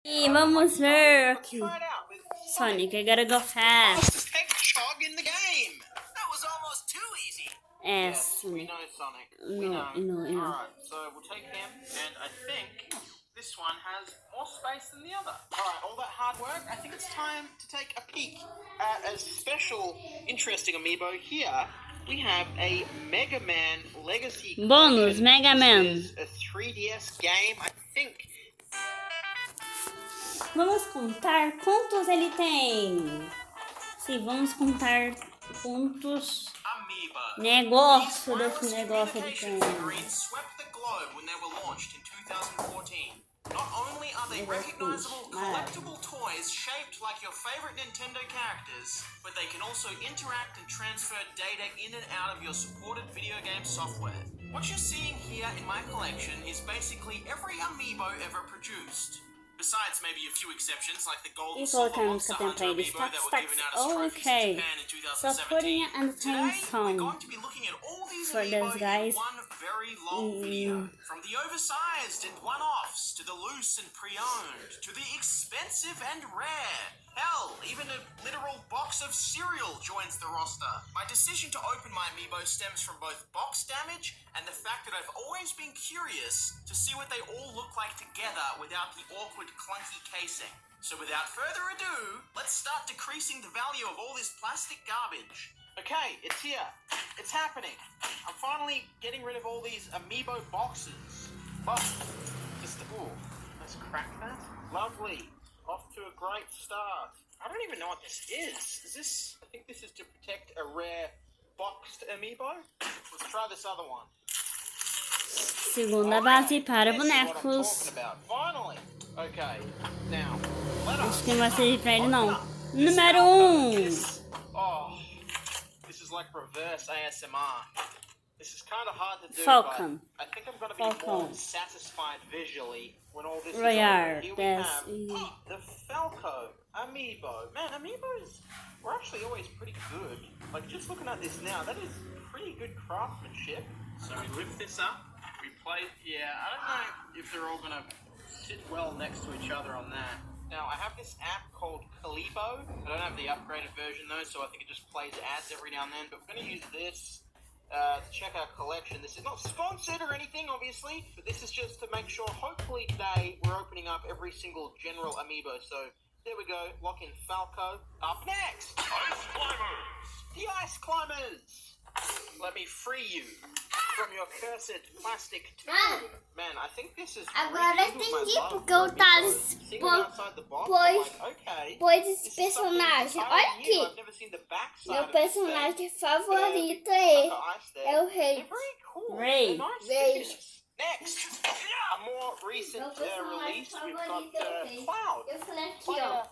E vamos ver aqui. Sonic, I gotta go fast. É, Sonic. No. Alright, so we'll take him, and I think this one has more space than the other. Alright, all that hard work, I think it's time to take a peek at a special, interesting amiibo here. We have a Mega Man Legacy Bonus, collection. Mega Man. This is a 3DS game, I think. Vamos contar quantos ele tem. Sim, vamos contar quantos negócio desse negócio ele tem. Not only are they recognizable, collectible toys shaped like your favorite Nintendo characters, but they can also interact and transfer data in and out of your supported video game software. What you're seeing here in my collection is basically every amiibo ever produced. Besides maybe a few exceptions like the Golden Silver Monster Hunter amiibo that were given out as trophies in Japan in 2017. Today, we're going to be looking at all these amiibo in one very long video. From the oversized and one-offs, to the loose and pre-owned, to the expensive and rare. Hell, even a literal box of cereal joins the roster. My decision to open my amiibo stems from both box damage and the fact that I've always been curious to see what they all look like together without the awkward, clunky casing. So without further ado, let's start decreasing the value of all this plastic garbage. Okay, it's here. It's happening. I'm finally getting rid of all these amiibo boxes. But, let's crack that. Lovely. Off to a great start. I don't even know what this is. I think this is to protect a rare boxed amiibo. Let's try this other one. Segunda base para bonecos. Finally. Okay, now, Acho que não vai ser pra ele não. Número 1. Oh, this is like reverse ASMR. This is kind of hard to do, Falcon. but I think I'm going to be more satisfied visually when all this is Royale. over. Here we have the Falco amiibo. Man, amiibos were actually always pretty good. Like, just looking at this now, that is pretty good craftsmanship. So we lift this up, we play, I don't know if they're all going to sit well next to each other on that. Now, I have this app called Kalibo. I don't have the upgraded version though, so I think it just plays ads every now and then, but we're going to use this to check our collection. This is not sponsored or anything, obviously, but this is just to make sure, hopefully today, we're opening up every single general amiibo. So, there we go, lock in Falco. Up next! Ice Climbers! The Ice Climbers! Let me free you from your cursed plastic tomb. Man, I think this is Agora entendi porque o Thales pôs esse personagem. Olha aqui. Meu personagem favorito é o Rei. Ray. Next, a more recent release, we've got Cloud. Player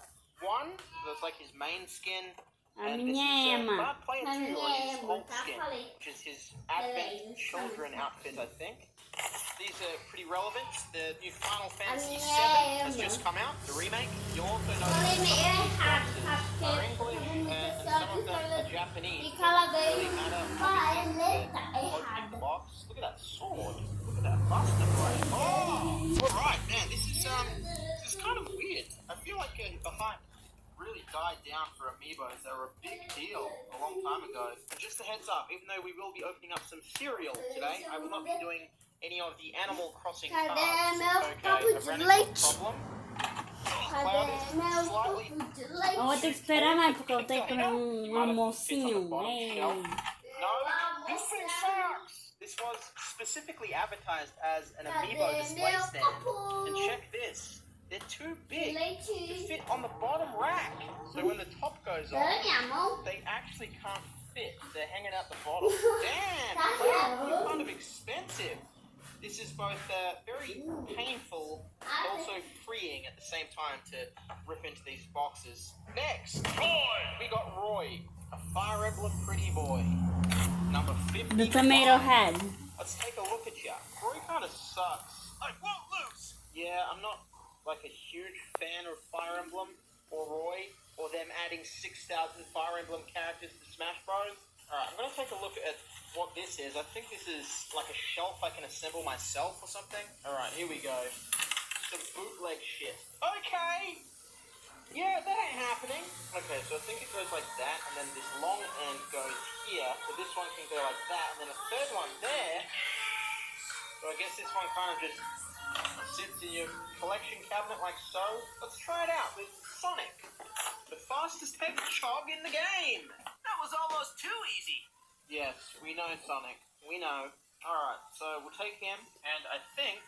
1, that's like his main skin. And this is Player 2 on his old skin, which is his Advent Children outfit, I think. These are pretty relevant. The new Final Fantasy VII has just come out, the remake. You'll also know that some of them are English and some of them are Japanese. It doesn't really matter. Opening the box. Look at that sword. Look at that buster blade. Oh! Alright, man, this is kind of weird. I feel like the hype really died down for amiibos. They were a big deal a long time ago. And just a heads up, even though we will be opening up some cereal today, I will not be doing any of the Animal Crossing cards. Okay, I've ran into a problem. Eu vou ter que esperar mais porque eu tenho que comer almocinho. No, this sucks. This was specifically advertised as an amiibo display stand. And check this. They're too big to fit on the bottom rack. So when the top goes on, they actually can't fit. They're hanging out the bottom. Damn, they're kind of expensive. This is both very painful, but also freeing at the same time to rip into these boxes. Next, we got Roy, a Fire Emblem pretty boy. Number 50. The tomato head. Let's take a look at ya. Roy kind of sucks. I won't lose. Yeah, I'm not like a huge fan of Fire Emblem or Roy or them adding 6,000 Fire Emblem characters to Smash Bros. Alright, I'm going to take a look at what this is. I think this is like a shelf I can assemble myself or something. Alright, here we go. Some bootleg shit. Okay, Yeah, that ain't happening. Okay, so I think it goes like that, and then this long end goes here. So this one can go like that, and then a third one there. So I guess this one kind of just sits in your collection cabinet like so. Let's try it out with Sonic, the fastest hedgehog in the game. That was almost too easy. Yes, we know Sonic. We know. Alright, so we'll take him, and I think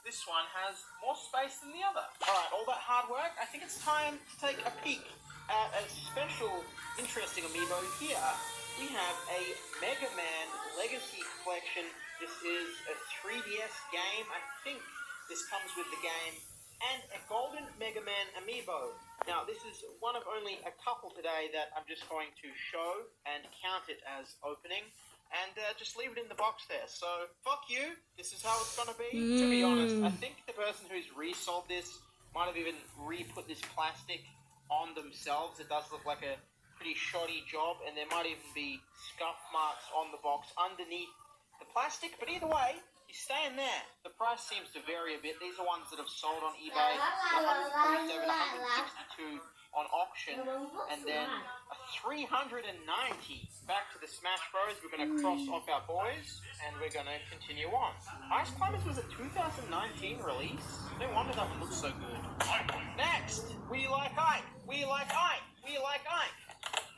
this one has more space than the other. Alright, all that hard work, I think it's time to take a peek at a special, interesting amiibo here. We have a Mega Man Legacy Collection. This is a 3DS game. I think this comes with the game. And a Golden Mega Man amiibo. Now, this is one of only a couple today that I'm just going to show and count it as opening. And just leave it in the box there. So, fuck you. This is how it's going to be. To be honest, I think the person who's resold this might have even re-put this plastic on themselves. It does look like a pretty shoddy job. And there might even be scuff marks on the box underneath the plastic. But either way, he's staying there. The price seems to vary a bit. These are ones that have sold on eBay. 147, 162 on auction. And then a 390. Back to the Smash Bros. We're going to cross off our boys, and we're going to continue on. Ice Climbers was a 2019 release. No wonder that one looks so good. Next, We Like Ike. We Like Ike. We Like Ike.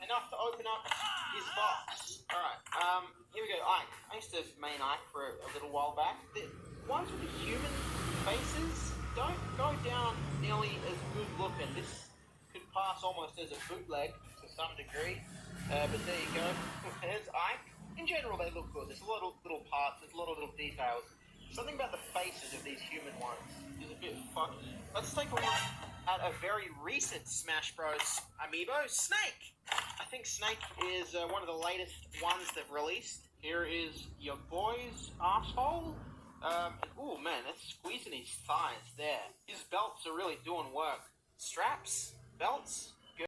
Enough to open up his box. Alright, here we go. Ike. I used to main Ike for a little while back. The ones with the human faces don't go down nearly as good looking. This could pass almost as a bootleg to some degree. But there you go. There's Ike. In general, they look good. There's a lot of little parts. There's a lot of little details. Something about the faces of these human ones is a bit fucky. Let's take a look at a very recent Smash Bros. Amiibo, Snake. I think Snake is one of the latest ones they've released. Here is your boy's asshole. Oh man, that's squeezing his thighs there. His belts are really doing work. Straps, belts.